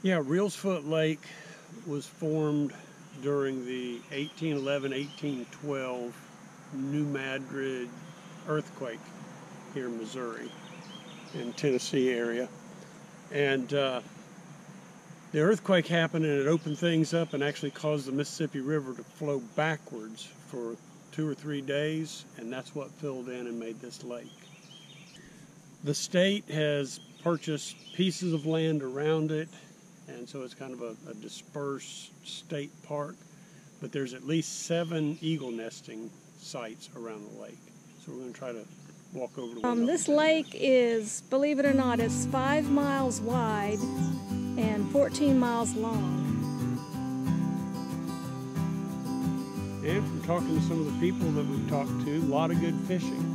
Yeah, Reelfoot Lake was formed during the 1811-1812 New Madrid earthquake here in Missouri and Tennessee area. And the earthquake happened and it opened things up and actually caused the Mississippi River to flow backwards for 2 or 3 days, and that's what filled in and made this lake. The state has purchased pieces of land around it, and so it's kind of a dispersed state park, but there's at least 7 eagle nesting sites around the lake. So we're going to try to walk over to one. This lake is, believe it or not, it's 5 miles wide and 14 miles long. And from talking to some of the people that we've talked to, a lot of good fishing.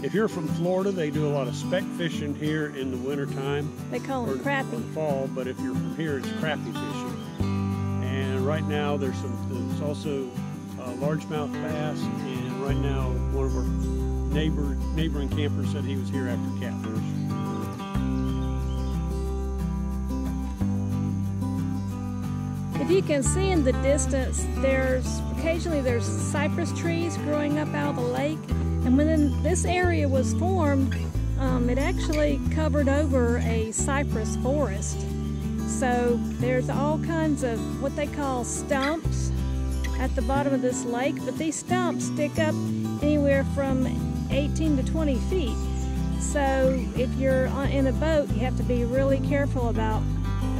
If you're from Florida, they do a lot of speck fishing here in the wintertime. They call them crappie. Or fall, but if you're from here, it's crappie fishing. And right now there's also largemouth bass, and right now one of our neighboring campers said he was here after catfish. If you can see in the distance, occasionally there's cypress trees growing up out of the lake. And when this area was formed, it actually covered over a cypress forest. So there's all kinds of what they call stumps at the bottom of this lake, but these stumps stick up anywhere from 18 to 20 feet. So if you're in a boat, you have to be really careful about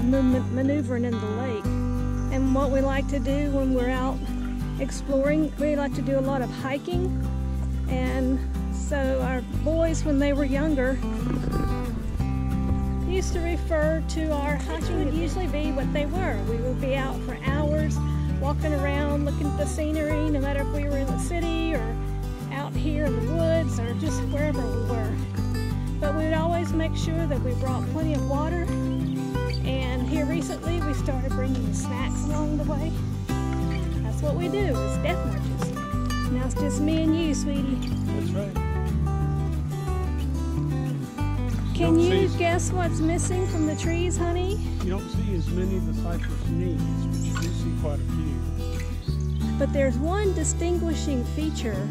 maneuvering in the lake. And what we like to do when we're out exploring, we like to do a lot of hiking. And so our boys, when they were younger, used to refer to our hiking would usually be what they were. We would be out for hours, walking around, looking at the scenery, no matter if we were in the city or out here in the woods or just wherever we were. But we would always make sure that we brought plenty of water. And here recently, we started bringing snacks along the way. That's what we do, is death marches. Now it's just me and you, sweetie. That's right. Can you guess what's missing from the trees, honey? You don't see as many of the cypress knees, but you do see quite a few. But there's one distinguishing feature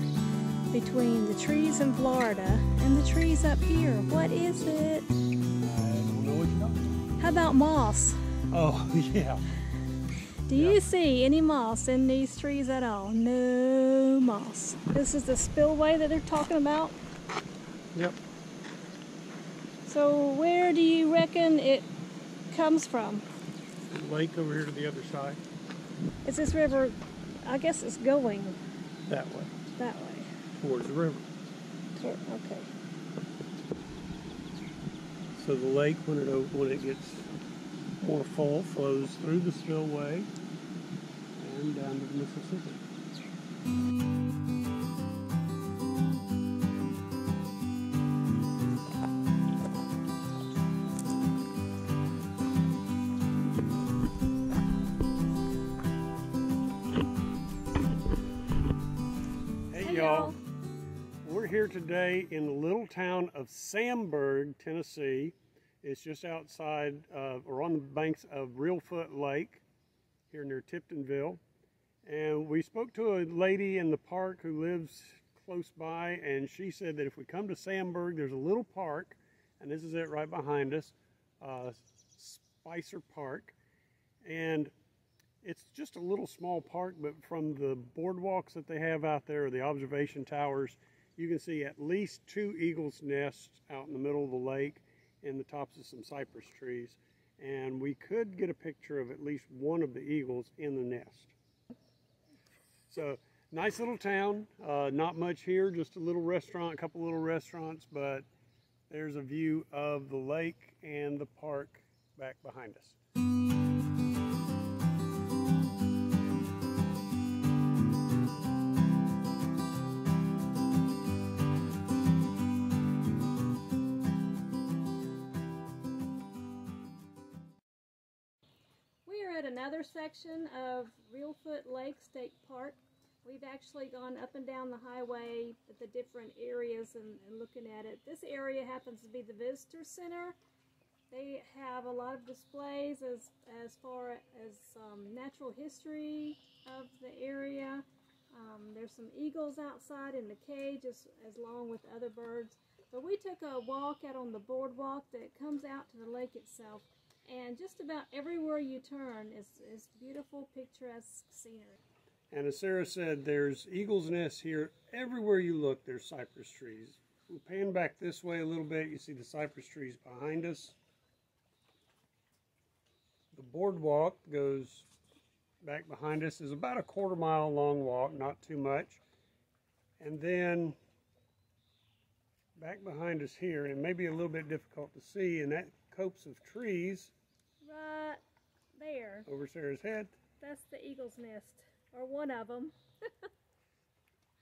between the trees in Florida and the trees up here. What is it? I don't know what you're talking about. How about moss? Oh, yeah. Do you see any moss in these trees at all? No moss. This is the spillway that they're talking about? Yep. So where do you reckon it comes from? The lake over here to the other side. Is this river, I guess it's going that way. That way. Towards the river. Okay. So the lake, when it gets more full, flows through the spillway and down to the Mississippi. Hey y'all, we're here today in the little town of Samburg, Tennessee. It's just outside or on the banks of Reelfoot Lake here near Tiptonville. And we spoke to a lady in the park who lives close by, and she said that if we come to Samburg, there's a little park, and this is it right behind us, Spicer Park. And it's just a little small park, but from the boardwalks that they have out there, or the observation towers, you can see at least 2 eagles' nests out in the middle of the lake in the tops of some cypress trees, and we could get a picture of at least one of the eagles in the nest. So nice little town, not much here, just a little restaurant, a couple little restaurants, but there's a view of the lake and the park back behind us. At another section of Reelfoot Lake State Park. We've actually gone up and down the highway at the different areas and looking at it. This area happens to be the visitor center, They have a lot of displays as far as natural history of the area. There's some eagles outside in the cage as long with other birds. But we took a walk out on the boardwalk that comes out to the lake itself, and just about everywhere you turn is beautiful, picturesque scenery. And as Sarah said, there's eagle's nests here. Everywhere you look, there's cypress trees. We pan back this way a little bit, you see the cypress trees behind us. The boardwalk goes back behind us. Is about a quarter-mile long walk, not too much. And then back behind us here, and it may be a little bit difficult to see, and that copse of trees right there over Sarah's head, that's the eagle's nest, or one of them.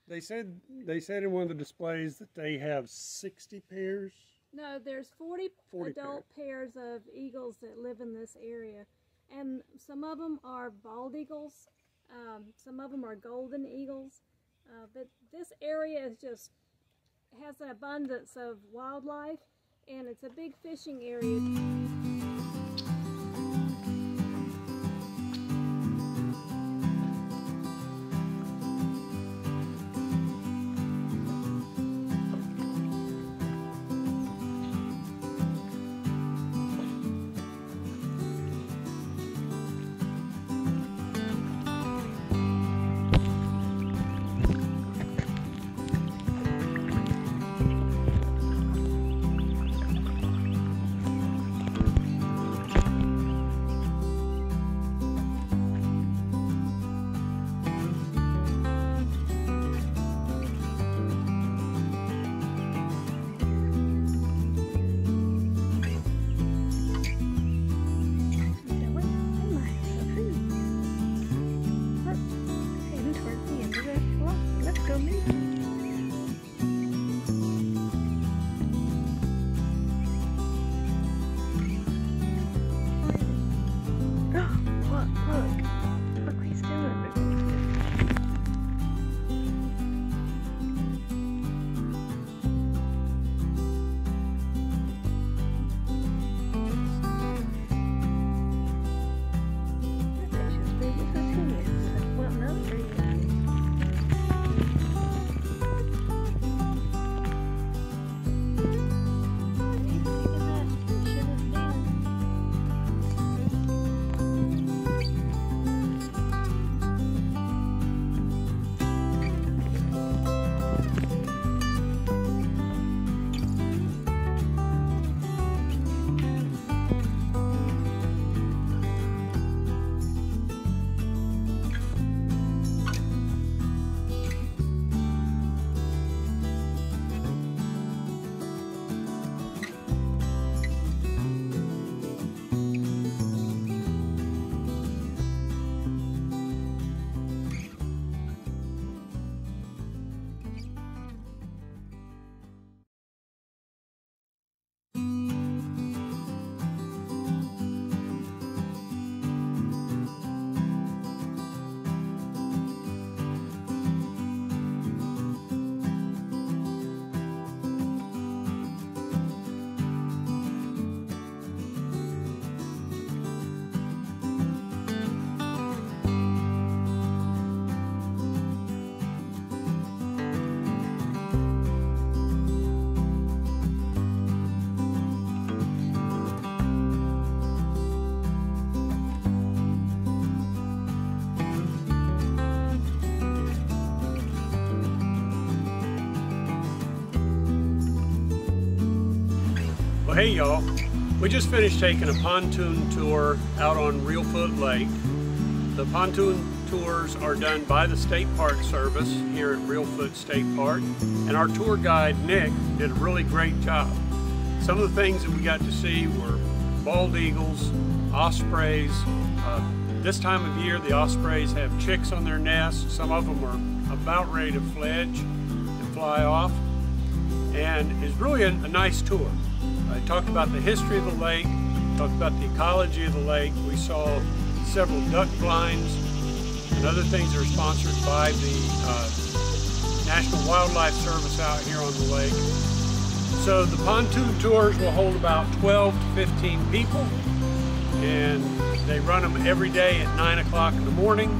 They said in one of the displays that they have 60 pairs. No, there's 40 adult pairs of eagles that live in this area, and some of them are bald eagles, some of them are golden eagles, but this area is just has an abundance of wildlife, and it's a big fishing area. Hey y'all, we just finished taking a pontoon tour out on Reelfoot Lake. The pontoon tours are done by the State Park Service here at Reelfoot State Park, and our tour guide Nick did a really great job. Some of the things that we got to see were bald eagles, ospreys. This time of year the ospreys have chicks on their nests. Some of them are about ready to fledge and fly off, and it's really a nice tour. I talked about the history of the lake, talked about the ecology of the lake. We saw several duck blinds and other things that are sponsored by the National Wildlife Service out here on the lake. So the pontoon tours will hold about 12 to 15 people, and they run them every day at 9 o'clock in the morning,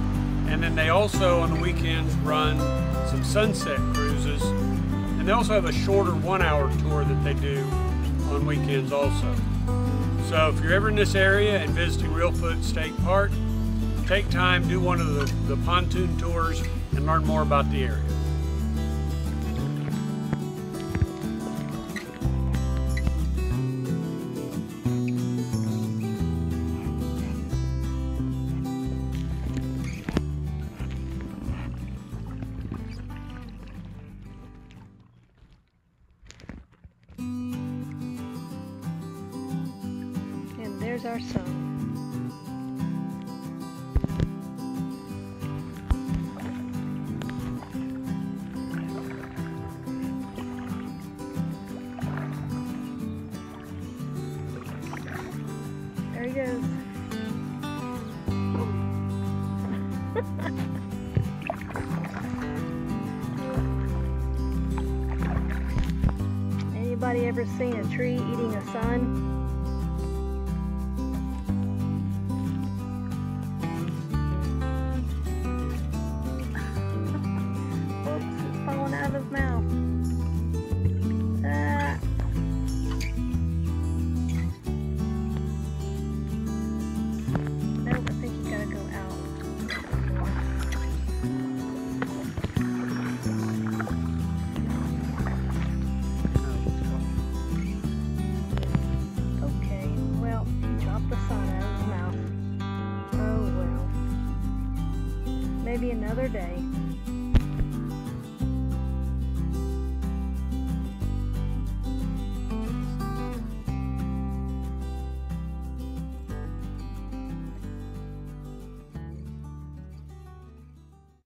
and then they also on the weekends run some sunset cruises, and they also have a shorter 1-hour tour that they do on weekends also. So if you're ever in this area and visiting Reelfoot State Park, take time, do one of the pontoon tours and learn more about the area. And there's our sun. There he goes. Anybody ever seen a tree eating a sun? Oops, it's falling out of his mouth. Nope, I think you gotta go out more. Okay, well, he dropped the sun out of his mouth. Oh well. Maybe another day.